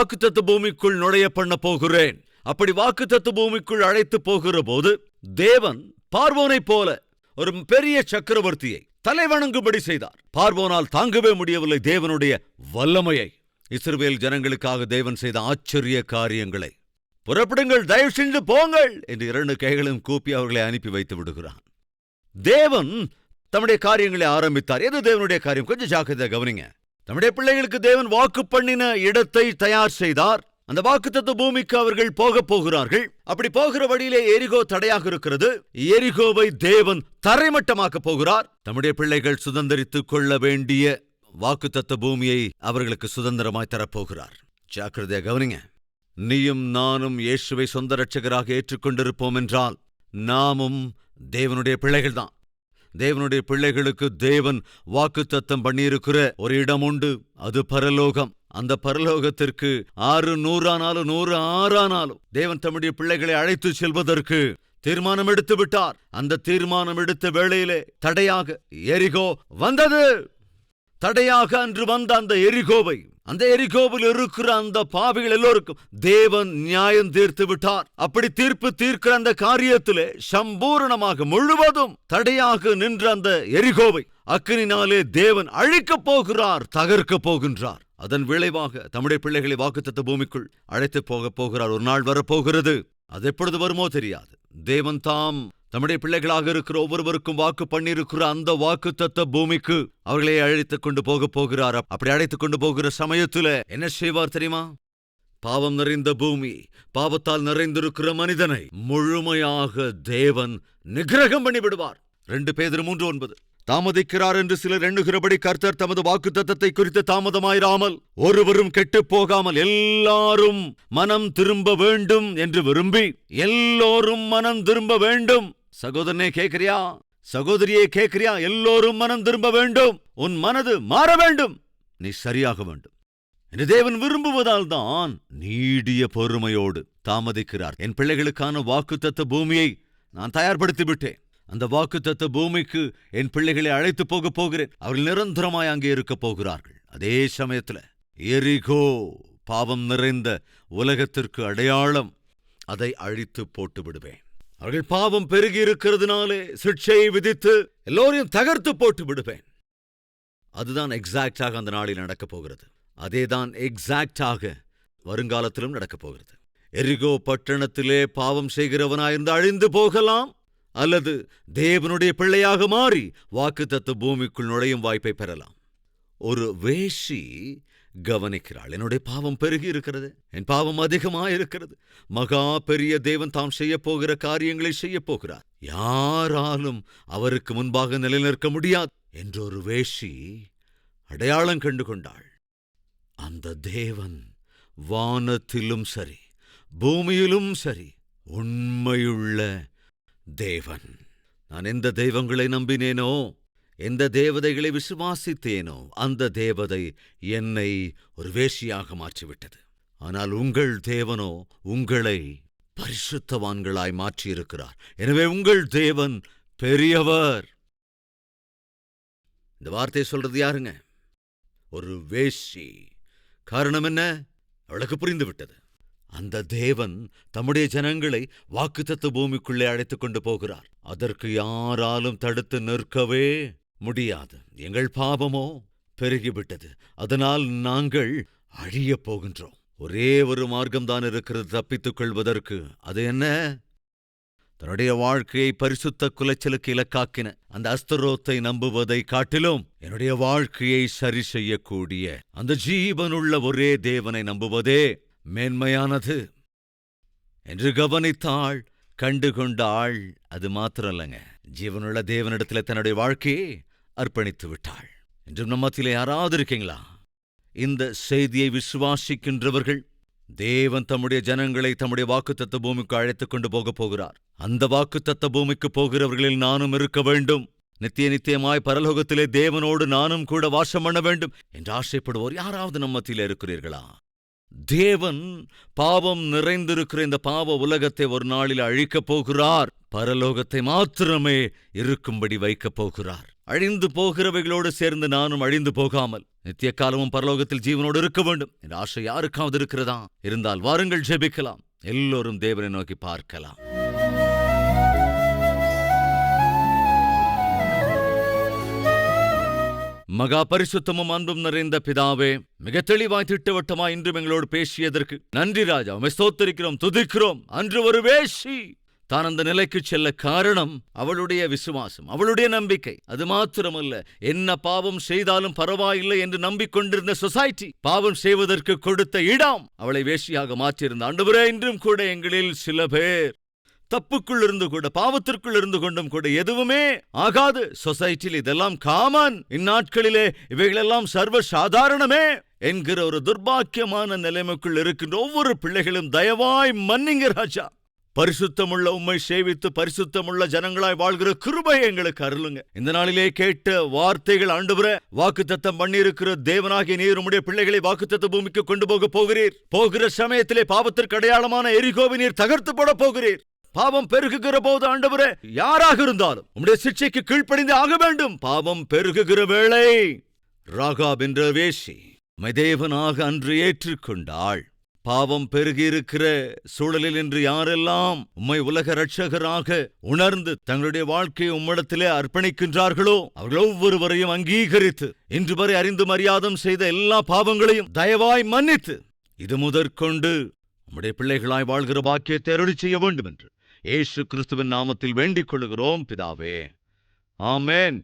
வாக்குத்தத்த பூமிக்குள் நுழைய பண்ண போகிறேன். அப்படி வாக்குத்தத்த பூமிக்குள் அழைத்து போகிற போது தேவன் பார்வோனைப் போல ஒரு பெரிய சக்கரவர்த்தியை தலைவணங்கும்படி செய்தார். பார்வோனால் தாங்கவே முடியவில்லை தேவனுடைய வல்லமையை. இஸ்ரவேல் ஜனங்களுக்காக தேவன் செய்த ஆச்சரிய காரியங்களை. புறப்படுங்கள், தயவு சென்று போங்கள் என்று 2 கைகளும் கூப்பி அவர்களை அனுப்பி வைத்து விடுகிறான். தேவன் தம்முடைய காரியங்களை ஆரம்பித்தார். எது தேவனுடைய காரியம்? கொஞ்சம் ஜாக்கிரதை கவனிங்க. தம்முடைய பிள்ளைகளுக்கு தேவன் வாக்கு பண்ணின இடத்தை தயார் செய்தார். அந்த வாக்குத்தத்த பூமிக்கு அவர்கள் போகிறார்கள். அப்படி போகிற வழியிலே எரிகோ தடையாக இருக்கிறது. எரிகோவை தேவன் தரைமட்டமாக்க போகிறார். தம்முடைய பிள்ளைகள் சுதந்திரித்துக் கொள்ள வேண்டிய வாக்குத்தத்த பூமியை அவர்களுக்கு சுதந்திரமாய் தரப்போகிறார். ஜாக்கிரதையா கவனிங்க. நீயும் நானும் இயேசுவை சொந்த இரட்சகராக ஏற்றுக்கொண்டிருப்போம் என்றால் நாமும் தேவனுடைய பிள்ளைகள் தான். தேவனுடைய பிள்ளைகளுக்கு தேவன் வாக்குத்தத்தம் பண்ணியிருக்கிற ஒரு இடம் உண்டு. அது பரலோகம். அந்த பரலோகத்திற்கு 600 ஆனாலும் 106 ஆனாலும் தேவன் தம்முடைய பிள்ளைகளை அழைத்து செல்வதற்கு தீர்மானம் எடுத்து விட்டார். அந்த தீர்மானம் எடுத்த வேளையிலே தடையாக எரிகோ வந்தது. தடையாக அன்று வந்த அந்த எரிகோவில் இருக்கிற அந்த பாவிகள் எல்லோருக்கும் தேவன் நியாயம் தீர்த்து விட்டார். அப்படி தீர்ப்பு தீர்க்கிற அந்த காரியத்திலே சம்பூரணமாக முழுவதும் தடையாக நின்ற அந்த எரிகோவை அக்கினினாலே தேவன் அழிக்கப் போகிறார், தகர்க்கப் போகின்றார். அதன் விளைவாக தம்முடைய பிள்ளைகளை வாக்குத்தத்த பூமிக்குள் அழைத்து போகிறார். ஒரு நாள் வரப்போகிறது. அது எப்பொழுது வருமோ தெரியாது. தேவன் தாம் தம்முடைய பிள்ளைகளாக இருக்கிற ஒவ்வொருவருக்கும் வாக்கு பண்ணியிருக்கிற அந்த வாக்குத்தத்த பூமிக்கு அவர்களை அழைத்துக் கொண்டு போகிறார். அப்படி அழைத்துக் கொண்டு போகிற சமயத்துல என்ன செய்வார் தெரியுமா? பாவம் நிறைந்த பூமி, பாவத்தால் நிறைந்திருக்கிற மனிதனை முழுமையாக தேவன் நிகிரகம் பண்ணி விடுவார். 2 பேதுரு 3:9. தாமதிக்கிறார் என்று சிலர் எண்ணுகிறபடி கர்த்தர் தமது வாக்குத்தத்தத்தை குறித்து தாமதமாயிராமல் ஒருவரும் கெட்டுப் போகாமல் எல்லாரும் மனம் திரும்ப வேண்டும் என்று விரும்பி, எல்லோரும் மனம் திரும்ப வேண்டும். சகோதரனே கேட்கிறியா? சகோதரியே கேட்கிறியா? எல்லோரும் மனம் திரும்ப வேண்டும். உன் மனது மாற வேண்டும். நீ சரியாக வேண்டும் என்று தேவன் விரும்புவதால் தான் நீடிய பொறுமையோடு தாமதிக்கிறார். என் பிள்ளைகளுக்கான வாக்குத்தத்த பூமியை நான் தயார்படுத்தி விட்டேன். அந்த வாக்குத்தத்த பூமிக்கு என் பிள்ளைகளை அழைத்து போகிறேன். அவர்கள் நிரந்தரமாய் அங்கே இருக்க போகிறார்கள். அதே சமயத்துல எரிகோ பாவம் நிறைந்த உலகத்திற்கு அடையாளம். அதை அழித்து போட்டு விடுவேன். அவர்கள் பாவம் பெருகி இருக்கிறதுனாலே சிட்சையை விதித்து எல்லோரையும் தகர்த்து போட்டு விடுவேன். அதுதான் எக்ஸாக்டாக அந்த நாளில் நடக்கப் போகிறது. அதேதான் எக்ஸாக்டாக வருங்காலத்திலும் நடக்கப் போகிறது. எரிகோ பட்டணத்திலே பாவம் செய்கிறவனாயிருந்து அழிந்து போகலாம், அல்லது தேவனுடைய பிள்ளையாக மாறி வாக்குத்தத்த பூமிக்குள் நுழையும் வாய்ப்பை பெறலாம். ஒரு வேஷி கவனிக்கிறாள். என்னுடைய பாவம் பெருகி இருக்கிறது, என் பாவம் அதிகமாயிருக்கிறது. மகா பெரிய தேவன் தாம் செய்ய போகிற காரியங்களை செய்ய போகிறார். யாராலும் அவருக்கு முன்பாக நிலைநிற்க முடியாது என்றொரு வேஷி அடையாளம் கண்டு கொண்டாள். அந்த தேவன் வானத்திலும் சரி பூமியிலும் சரி உண்மையுள்ள தேவன். நான் எந்த தெய்வங்களை நம்பினேனோ, எந்த தேவதைகளை விசுவாசித்தேனோ, அந்த தேவதை என்னை ஒரு வேஷியாக மாற்றிவிட்டது. ஆனால் உங்கள் தேவனோ உங்களை பரிசுத்தவான்களாய் மாற்றியிருக்கிறார். எனவே உங்கள் தேவன் பெரியவர். இந்த வார்த்தையை சொல்றது யாருங்க? ஒரு வேஷி. காரணம் என்ன? அவளுக்கு புரிந்துவிட்டது. அந்த தேவன் தம்முடைய ஜனங்களை வாக்குத்தத்த பூமிக்குள்ளே அழைத்துக் கொண்டு போகிறார். அதற்கு யாராலும் தடுத்து நிற்கவே முடியாது. எங்கள் பாவமோ பெருகிவிட்டது. அதனால் நாங்கள் அழியப் போகின்றோம். ஒரே ஒரு மார்க்கம்தான் இருக்கிறது தப்பித்துக் கொள்வதற்கு. அது என்ன? தன்னுடைய வாழ்க்கையை பரிசுத்த குலைச்சலுக்கு இலக்காக்கின அந்த அஸ்தரோத்தை நம்புவதை காட்டிலும் என்னுடைய வாழ்க்கையை சரி செய்யக்கூடிய அந்த ஜீவனுள்ள ஒரே தேவனை நம்புவதே மேன்மையானது என்று கவனித்தாள், கண்டுகொண்டாள். அது மாத்திரல்லங்க, ஜீவனுள்ள தேவனிடத்தில் தன்னுடைய வாழ்க்கையை அர்ப்பணித்து விட்டாள். என்றும் நம்மத்திலே யாராவது இருக்கீங்களா? இந்த செய்தியை விசுவாசிக்கின்றவர்கள் தேவன் தம்முடைய ஜனங்களை தம்முடைய வாக்குத்தத்த பூமிக்கு அழைத்துக் கொண்டு போகிறார். அந்த வாக்குத்தத்த பூமிக்கு போகிறவர்களில் நானும் இருக்க வேண்டும். நித்தியமாய் பரலோகத்திலே தேவனோடு நானும் கூட வாசம் பண்ண வேண்டும் என்று ஆசைப்படுவோர் யாராவது நம்மத்திலே இருக்கிறீர்களா? தேவன் பாவம் நிறைந்திருக்கிற இந்த பாவ உலகத்தை ஒரு நாளில் அழிக்கப் போகிறார். பரலோகத்தை மாத்திரமே இருக்கும்படி வைக்கப் போகிறார். அழிந்து போகிறவைகளோடு சேர்ந்து நானும் அழிந்து போகாமல் நித்திய காலமும் பரலோகத்தில் ஜீவனோடு இருக்க வேண்டும் என்ற ஆசை யாருக்காவது இருக்கிறதா? இருந்தால் வாருங்கள், ஜெபிக்கலாம். எல்லோரும் தேவனை நோக்கி பார்க்கலாம். மகா பரிசுத்தமும் அன்பும் நிறைந்த பிதாவே, மிக தெளிவாய் திட்டவட்டமாய் இன்றும் எங்களோடு பேசியதற்கு நன்றி ராஜா. உம்மை ஸ்தோத்திரிக்கிறோம், துதிக்கிறோம். அன்று ஒரு வேசி தான் அந்த நிலைக்கு செல்ல காரணம் அவளுடைய விசுவாசம், அவளுடைய நம்பிக்கை. அது மாத்திரமல்ல, என்ன பாவம் செய்தாலும் பரவாயில்லை என்று நம்பிக்கொண்டிருந்த சொசைட்டி பாவம் செய்வதற்கு கொடுத்த இடம் அவளை வேசியாக மாற்றியிருந்த ஆண்டவரே, இன்றும் கூட எங்களில் சில பேர் தப்புக்குள் இருந்து கூட, பாவத்திற்குள் இருந்து கொண்டும் கூட எதுவுமே ஆகாது. சொசைட்டியில் இதெல்லாம் காமன், இந்நாட்களிலே இவைகளெல்லாம் சர்வ சாதாரணமே என்கிற ஒரு துர்பாக்கியமான நிலைமைக்குள் இருக்கின்ற ஒவ்வொரு பிள்ளைகளும் தயவாய் மன்னிங்க ராஜா. பரிசுத்தமுள்ள உம்மை சேவித்து பரிசுத்தமுள்ள ஜனங்களாய் வாழ்கிற கிருபை எங்களுக்கு அருளுங்க. இந்த நாளிலே கேட்ட வார்த்தைகள் ஆண்டவரே, வாக்குத்தத்தம் பண்ணியிருக்கிற தேவனாகிய நீர் உம்முடைய பிள்ளைகளை வாக்குத்தத்த பூமிக்கு கொண்டு போகிறீர். போகிற சமயத்திலே பாவத்திற்கு அடையாளமான எரிகோவை நீர் தகர்த்து போட போகிறீர். பாவம் பெருகுகிற போது ஆண்டவரே, யாராக இருந்தாலும் உம்முடைய சிக்ஷைக்கு கீழ்ப்படிந்து ஆக வேண்டும். பாவம் பெருகுகிற வேளை ராகாப் என்ற வேசி உம்மை தேவனாக அன்று ஏற்றுக்கொண்டாள். பாவம் பெருகியிருக்கிற சூழலில் இன்று யாரெல்லாம் உம்மை உலக இரட்சகராக உணர்ந்து தங்களுடைய வாழ்க்கையை உம்மிடத்திலே அர்ப்பணிக்கின்றார்களோ அவர்கள் ஒவ்வொருவரையும் அங்கீகரித்து இன்று வரை அறிந்தும் அறியாதும் செய்த எல்லா பாவங்களையும் தயவாய் மன்னித்து இது முதற்கொண்டு உம்முடைய பிள்ளைகளாய் வாழ்கிற பாக்கியத்தை அருளி செய்ய வேண்டும் என்று இயேசு கிறிஸ்துவின் நாமத்தில் வேண்டிக் கொள்கிறோம் பிதாவே. ஆமென்.